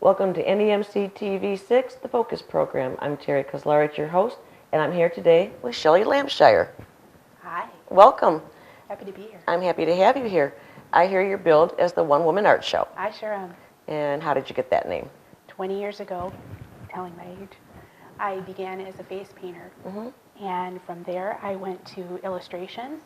Welcome to NEMC TV 6, the Focus Program. I'm Terry Kozlarich, your host, and I'm here today with Shelly Lampshire. Hi, Welcome. happy to be here. I'm happy to have you here. I hear you're billed as the One Woman Art Show. I sure am. And how did you get that name? 20 years ago, telling my age, I began as a face painter. And from there, I went to illustrations.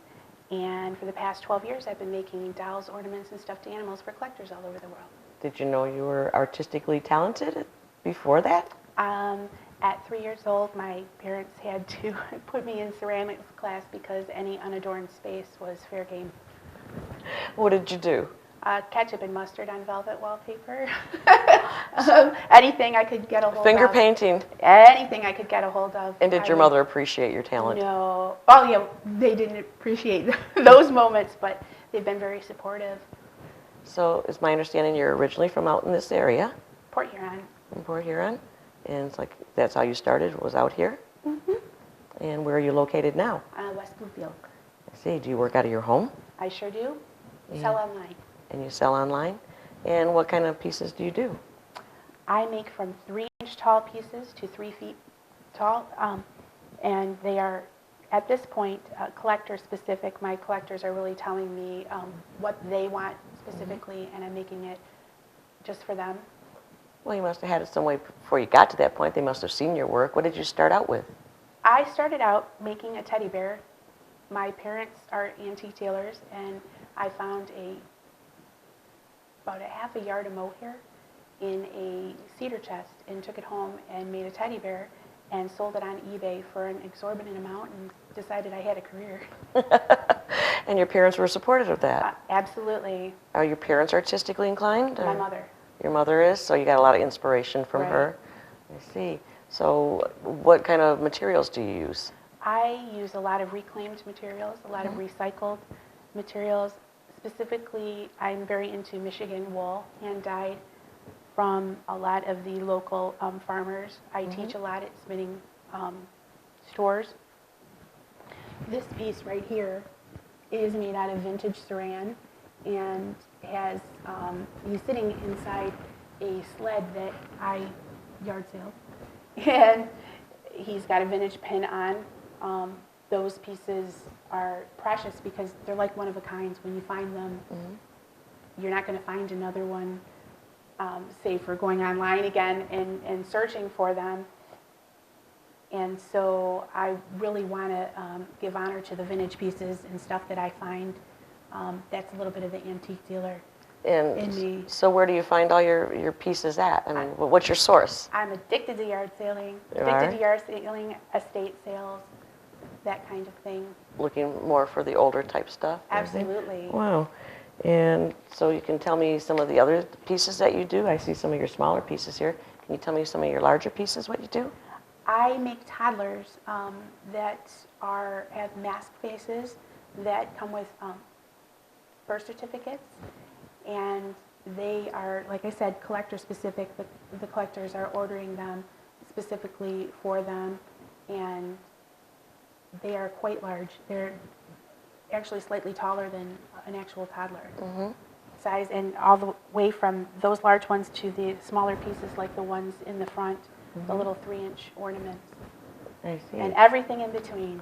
And for the past 12 years, I've been making dolls, ornaments, and stuffed animals for collectors all over the world. Did you know you were artistically talented before that? At 3 years old, my parents had to put me in ceramics class because any unadorned space was fair game. What did you do? Ketchup and mustard on velvet wallpaper. Anything I could get a hold of. Finger painting. Anything I could get a hold of. And did your mother appreciate your talent? No. Oh, yeah, they didn't appreciate those moments, but they've been very supportive. So it's my understanding you're originally from out in this area, Port Huron. in Port Huron, and it's like that's how you started, was out here? And where are you located now? West Bluefield. I see. Do you work out of your home? I sure do. Sell online. And you sell online? And what kind of pieces do you do? I make from 3-inch tall pieces to 3 feet tall, and they are, at this point, collector specific. My collectors are really telling me what they want specifically, and I'm making it just for them. Well, you must have had it some way before you got to that point. They must have seen your work. What did you start out with? I started out making a teddy bear. My parents are antique tailors, and I found about a half a yard of mohair in a cedar chest and took it home and made a teddy bear and sold it on eBay for an exorbitant amount and decided I had a career. And your parents were supportive of that? Absolutely. Are your parents artistically inclined? My mother. Your mother is? So you got a lot of inspiration from her? I see. So what kind of materials do you use? I use a lot of reclaimed materials, a lot of recycled materials. Specifically, I'm very into Michigan wool, hand-dyed from a lot of the local farmers. I teach a lot at spinning stores. This piece right here is made out of vintage saran and has, he's sitting inside a sled that I yard sale. And he's got a vintage pin on. Those pieces are precious because they're like one of a kinds. When you find them, you're not going to find another one, say for going online again and searching for them. And so I really want to give honor to the vintage pieces and stuff that I find. That's a little bit of the antique dealer in me. So where do you find all your pieces at? I mean, what's your source? I'm addicted to yard selling, estate sales, that kind of thing. Looking more for the older type stuff? Absolutely. Wow. And so you can tell me some of the other pieces that you do? I see some of your smaller pieces here. Can you tell me some of your larger pieces, what you do? I make toddlers that have mask faces that come with birth certificates, and they are, like I said, collector specific. The collectors are ordering them specifically for them, and they are quite large. They're actually slightly taller than an actual toddler size, and all the way from those large ones to the smaller pieces like the ones in the front, the little 3-inch ornaments. I see. And everything in between.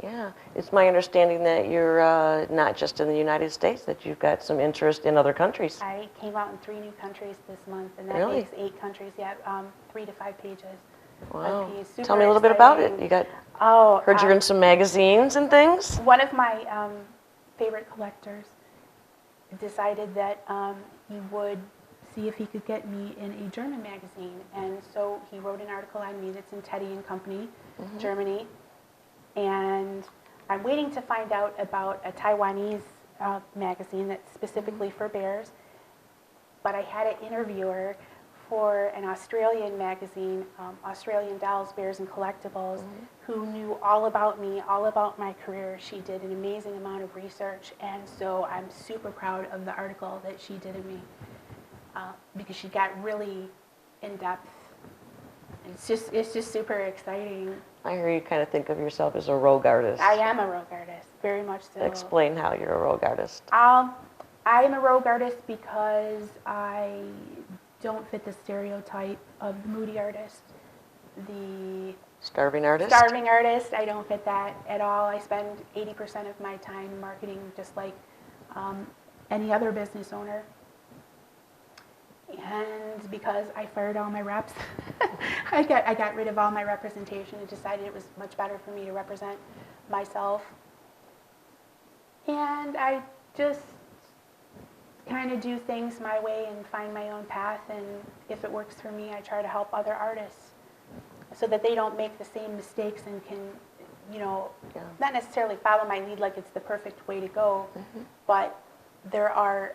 Yeah. It's my understanding that you're not just in the United States, that you've got some interest in other countries. I came out in 3 new countries this month, and that Really? makes 8 countries. Yeah, 3 to 5 pages. Wow. A piece. Super Tell me a little bit about it. exciting. You got Oh, heard you're in some magazines and things? one of my favorite collectors decided that he would see if he could get me in a German magazine, and so he wrote an article on me that's in Teddy and Company, Germany, and I'm waiting to find out about a Taiwanese magazine that's specifically for bears, but I had an interviewer for an Australian magazine, Australian Dolls, Bears, and Collectibles, who knew all about me, all about my career. She did an amazing amount of research, and so I'm super proud of the article that she did of me because she got really in-depth. It's just super exciting. I hear you kind of think of yourself as a rogue artist. I am a rogue artist, very much so. Explain how you're a rogue artist. I am a rogue artist because I don't fit the stereotype of the moody artist, the Starving artist? starving artist. I don't fit that at all. I spend 80% of my time marketing just like any other business owner. And because I fired all my reps, I got rid of all my representation and decided it was much better for me to represent myself. And I just kind of do things my way and find my own path. And if it works for me, I try to help other artists so that they don't make the same mistakes and can, not necessarily follow my lead like it's the perfect way to go, but there are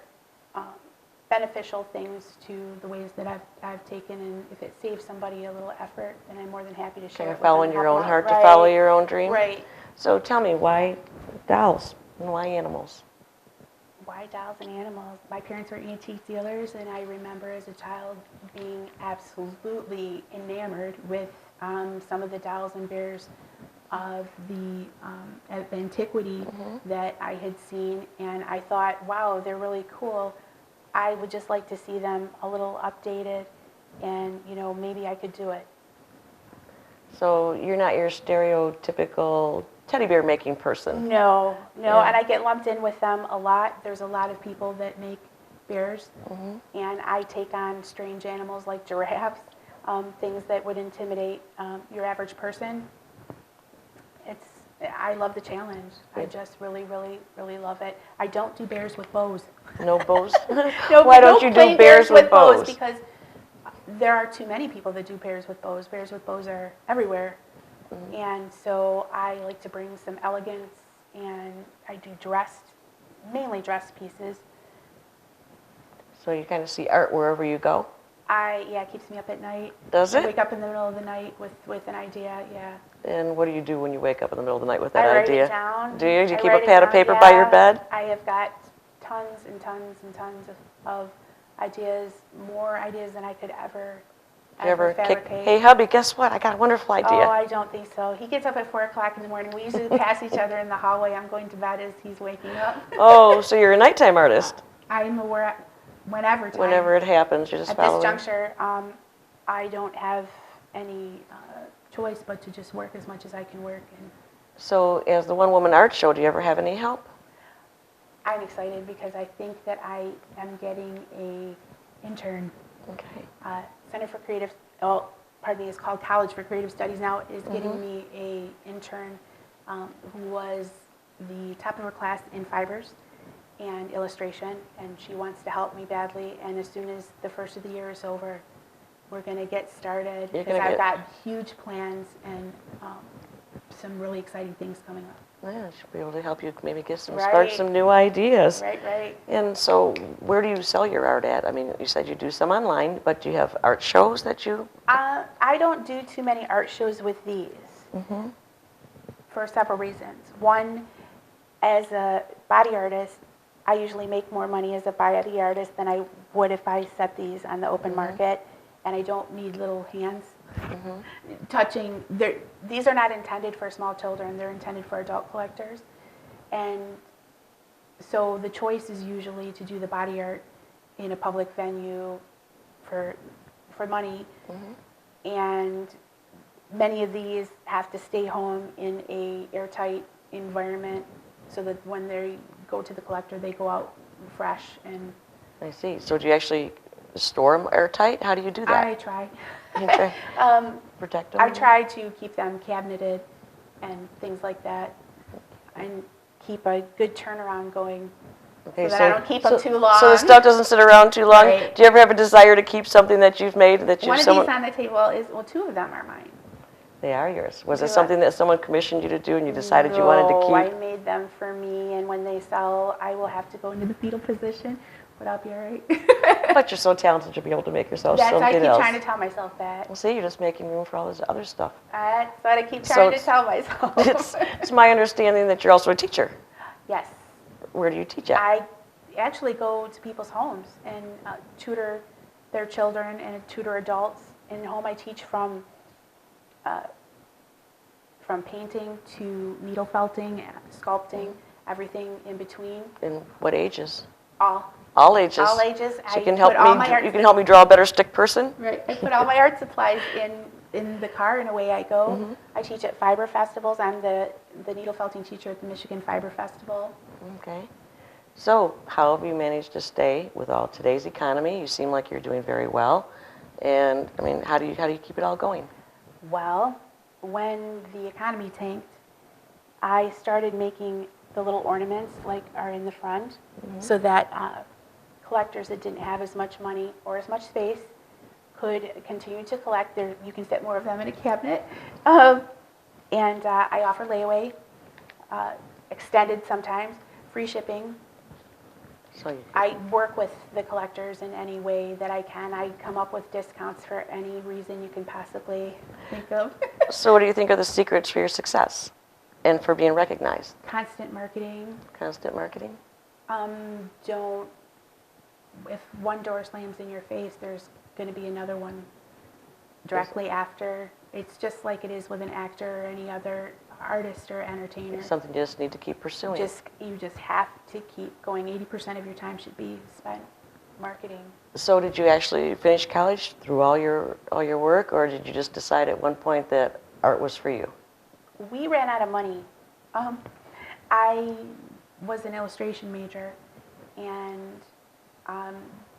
beneficial things to the ways that I've taken, and if it saves somebody a little effort, then I'm more than happy to share Kind it of with them. following and your help own them out. heart to Right. follow your own dream? Right. So tell me, why dolls and why animals? Why dolls and animals? My parents were antique dealers, and I remember as a child being absolutely enamored with some of the dolls and bears of antiquity that I had seen, and I thought, wow, they're really cool. I would just like to see them a little updated, and maybe I could do it. So you're not your stereotypical teddy bear making person. No, Yeah. and I get lumped in with them a lot. There's a lot of people that make bears, and I take on strange animals like giraffes, things that would intimidate your average person. I love the challenge. I just really, really, really love it. I don't do bears with bows. No bows? No, Why don't you plain do bears with bows? Because there are too many people that do bears with bows. Bears with bows are everywhere. And so I like to bring some elegance, and I do mainly dressed pieces. So you kind of see art wherever you go? It keeps me up at night. Does I it? wake up in the middle of the night with an idea, yeah. And what do you do when you wake up in the middle of the night with that I write idea? it down. Do you? Do you I keep a write it pad of down, paper by your yeah. bed? I have got tons and tons and tons of ideas, more ideas than I could ever Do you ever kick, fabricate. hey hubby, guess what? I got a wonderful idea. Oh, I don't think so. He gets up at 4 o'clock in the morning. We usually pass each other in the hallway. I'm going to bed as he's waking up. Oh, so you're a nighttime artist. I'm aware whenever time. Whenever it happens, you just At follow this it. juncture, I don't have any choice but to just work as much as I can work. And So as the one-woman art show, do you ever have any help? I'm excited because I think that I am getting a intern. Okay. Center for Creative, it's called College for Creative Studies now, is getting me a intern who was the top of her class in fibers and illustration, and she wants to help me badly. And as soon as the first of the year is over, we're going to get started because I've got huge plans and some really exciting things coming up. Yeah, she'll be able to help you maybe get some, Right. spark some new ideas. Right. And so where do you sell your art at? I mean, you said you do some online, but do you have art shows that you... I don't do too many art shows with these for several reasons. One, as a body artist, I usually make more money as a body artist than I would if I set these on the open market, and I don't need little hands touching. These are not intended for small children. They're intended for adult collectors. And so the choice is usually to do the body art in a public venue for money. And many of these have to stay home in a airtight environment so that when they go to the collector, they go out fresh. And I see. So do you actually store them airtight? How do you do that? I try. Okay. Protect them? I try to keep them cabineted and things like that, and keep a good turnaround going so that I don't keep them too long. So the stuff doesn't sit around too long? Right. Do you ever have a desire to keep something that you've made that you've... One of these on the table is, two of them are mine. They are yours. Was it Do something that someone commissioned you to do and you decided you wanted to No, I keep? made them for me, and when they sell, I will have to go into the fetal position, but I'll be all right. But you're so talented to be able to make yourself I something keep else. trying to tell myself that. Well, see, you're just making room for all this other stuff. That's what I keep trying to tell myself. It's my understanding that you're also a teacher. Yes. Where do you teach at? I actually go to people's homes and tutor their children and tutor adults. In home, I teach from painting to needle felting, sculpting, everything in between. In what ages? All. All ages. All ages. So I put all my art you can help me draw a better stick person? Right. I put all my art supplies in the car and away I go. I teach at fiber festivals. I'm the needle felting teacher at the Michigan Fiber Festival. Okay. So how have you managed to stay with all today's economy? You seem like you're doing very well. And I mean, how do you keep it all going? Well, when the economy tanked, I started making the little ornaments like are in the front so that collectors that didn't have as much money or as much space could continue to collect. There, you can fit more of them in a cabinet. And I offer layaway, extended sometimes, free shipping. So I work with the collectors in any way that I can. I come up with discounts for any reason you can possibly think of. So what do you think are the secrets for your success and for being recognized? Constant marketing. Constant marketing? Don't, if one door slams in your face, there's going to be another one directly after. It's just like it is with an actor or any other artist or entertainer. It's something you just need to keep pursuing. You just have to keep going. 80% of your time should be spent marketing. So did you actually finish college through all your work, or did you just decide at one point that art was for you? We ran out of money. I was an illustration major and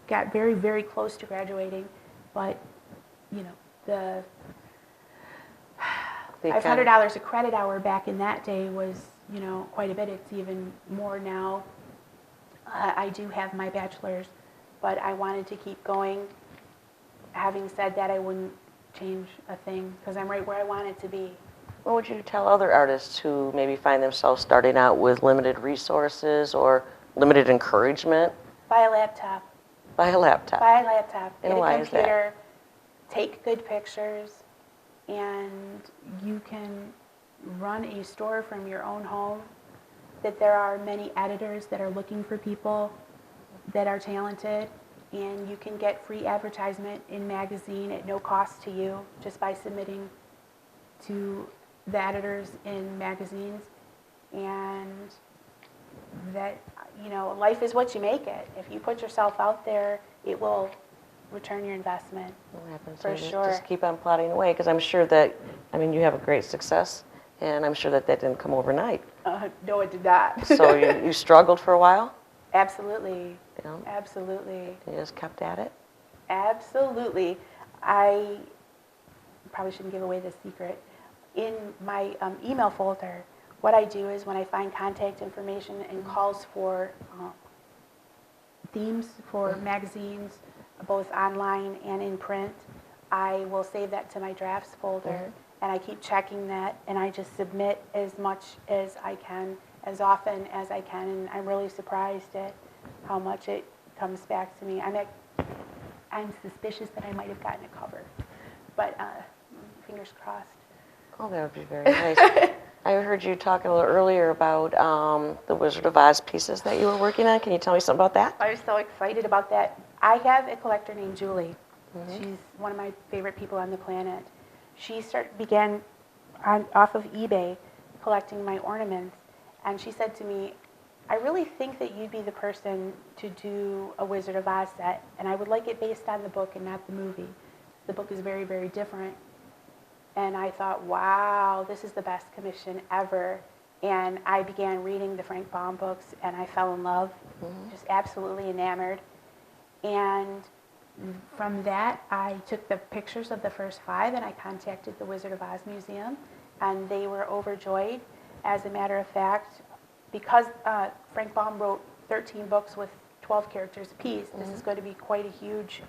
got very, very close to graduating, but you know, the $500 a credit hour back in that day was, you know, quite a bit. It's even more now. I do have my bachelor's, but I wanted to keep going. Having said that, I wouldn't change a thing because I'm right where I wanted to be. What would you tell other artists who maybe find themselves starting out with limited resources or limited encouragement? Buy a laptop. Buy a laptop. Buy a laptop. And Get why a is computer. that? Take good pictures, and you can run a store from your own home. That there are many editors that are looking for people that are talented, and you can get free advertisement in magazine at no cost to you just by submitting to the editors in magazines. And that, you know, life is what you make it. If you put yourself out there, it will return your investment. What happens? For So sure. Just keep on plodding away, because I'm sure that, I mean, you have a great success, and I'm sure that didn't come overnight. No, it did not. So you struggled for a while? Absolutely. Yeah. Absolutely. You just kept at it? Absolutely. I probably shouldn't give away this secret. In my email folder, what I do is when I find contact information and calls for themes for magazines, both online and in print, I will save that to my drafts folder, and I keep checking that, and I just submit as much as I can, as often as I can, and I'm really surprised at how much it comes back to me. I'm suspicious that I might have gotten a cover, but fingers crossed. Oh, that would be very nice. I heard you talking a little earlier about the Wizard of Oz pieces that you were working on. Can you tell me something about that? I was so excited about that. I have a collector named Julie. She's one of my favorite people on the planet. She began off of eBay collecting my ornaments, and she said to me, I really think that you'd be the person to do a Wizard of Oz set, and I would like it based on the book and not the movie. The book is very, very different. And I thought, wow, this is the best commission ever. And I began reading the Frank Baum books, and I fell in love, just absolutely enamored. And from that, I took the pictures of the first 5, and I contacted the Wizard of Oz Museum, and they were overjoyed. As a matter of fact, because Frank Baum wrote 13 books with 12 characters apiece, this is going to be quite a huge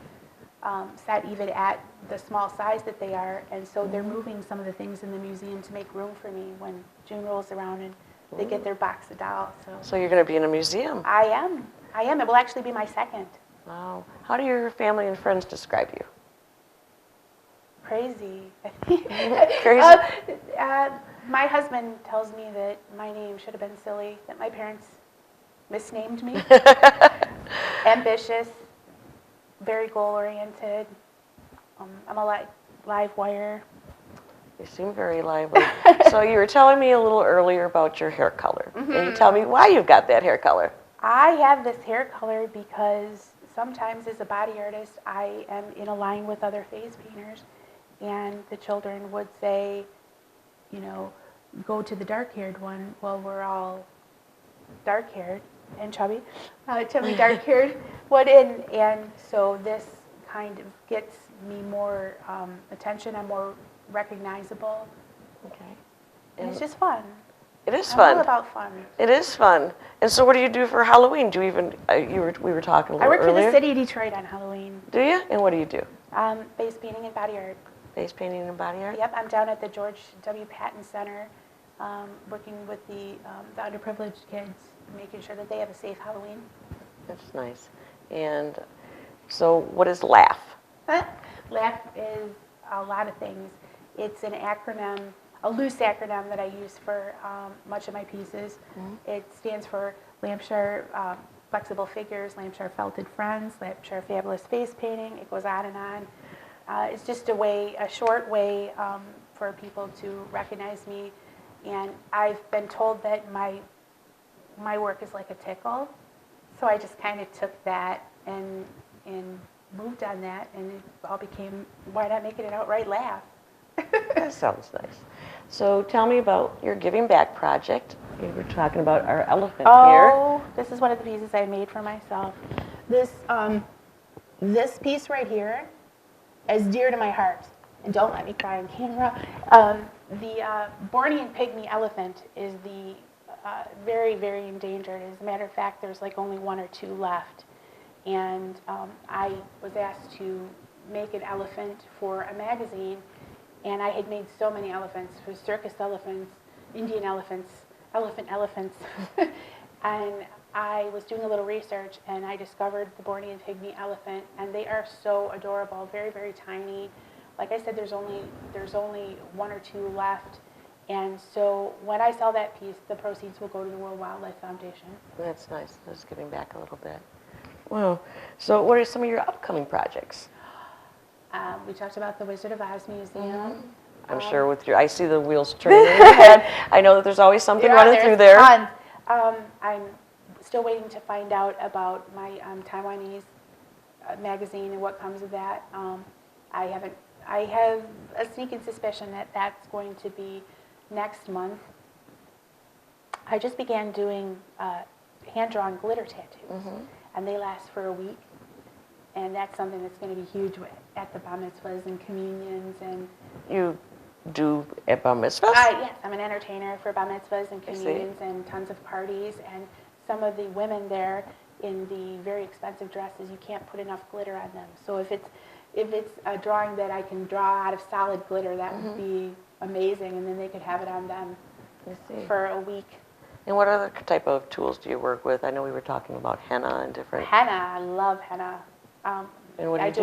set, even at the small size that they are. And so they're moving some of the things in the museum to make room for me when June rolls around and they get their box of dolls. So you're going to be in a museum? I am. It will actually be my second. Wow. How do your family and friends describe you? Crazy. Crazy? My husband tells me that my name should have been silly, that my parents misnamed me. Ambitious, very goal-oriented. I'm a live wire. You seem very lively. So you were telling me a little earlier about your hair color. Can you tell me why you've got that hair color? I have this hair color because sometimes as a body artist, I am in a line with other face painters, and the children would say, you know, go to the dark-haired one. Well, we're all dark-haired and chubby, dark-haired one, and so this kind of gets me more attention. I'm more recognizable, Okay. and it's just fun. It is I'm fun. all about fun. It is fun. And so what do you do for Halloween? Do you even, we were talking a I little work for earlier. the city of Detroit on Halloween. Do you? And what do you do? Face painting and body art. Face painting and body art? Yep, I'm down at the George W. Patton Center, working with the underprivileged kids, making sure that they have a safe Halloween. That's nice. And so what is LAUGH? LAUGH is a lot of things. It's an acronym, a loose acronym that I use for much of my pieces. Mm-hmm. It stands for Lampshire Flexible Figures, Lampshire Felted Friends, Lampshire Fabulous Face Painting. It goes on and on. It's just a short way for people to recognize me. And I've been told that my work is like a tickle. So I just kind of took that and moved on that, and it all became, why not make it an outright laugh? That sounds nice. So tell me about your giving back project. You were talking about our elephant here. Oh, this is one of the pieces I made for myself. This piece right here is dear to my heart. And don't let me cry on camera. The Bornean pygmy elephant is the very, very endangered. As a matter of fact, there's like only 1 or 2 left. And I was asked to make an elephant for a magazine, and I had made so many elephants, for circus elephants, Indian elephants, elephants. And I was doing a little research, and I discovered the Bornean pygmy elephant, and they are so adorable, very, very tiny. Like I said, there's only 1 or 2 left. And so when I sell that piece, the proceeds will go to the World Wildlife Foundation. That's nice. That's giving back a little bit. Wow. So what are some of your upcoming projects? We talked about the Wizard of Oz Museum. I'm sure with I see the wheels turning in your head. I know that there's always something running through there. Tons. I'm still waiting to find out about my Taiwanese magazine and what comes of that. I have a sneaking suspicion that that's going to be next month. I just began doing hand-drawn glitter tattoos, and they last for a week. And that's something that's going to be huge at the bar mitzvahs and communions. And you do at bar mitzvahs? Yes, I'm an entertainer for bar mitzvahs and communions and tons of parties. And some of the women there in the very expensive dresses, you can't put enough glitter on them. So if it's a drawing that I can draw out of solid glitter, that would be amazing. And then they could have it on them for a week. And what other type of tools do you work with? I know we were talking about henna and different. Henna, I love henna. And what do you do?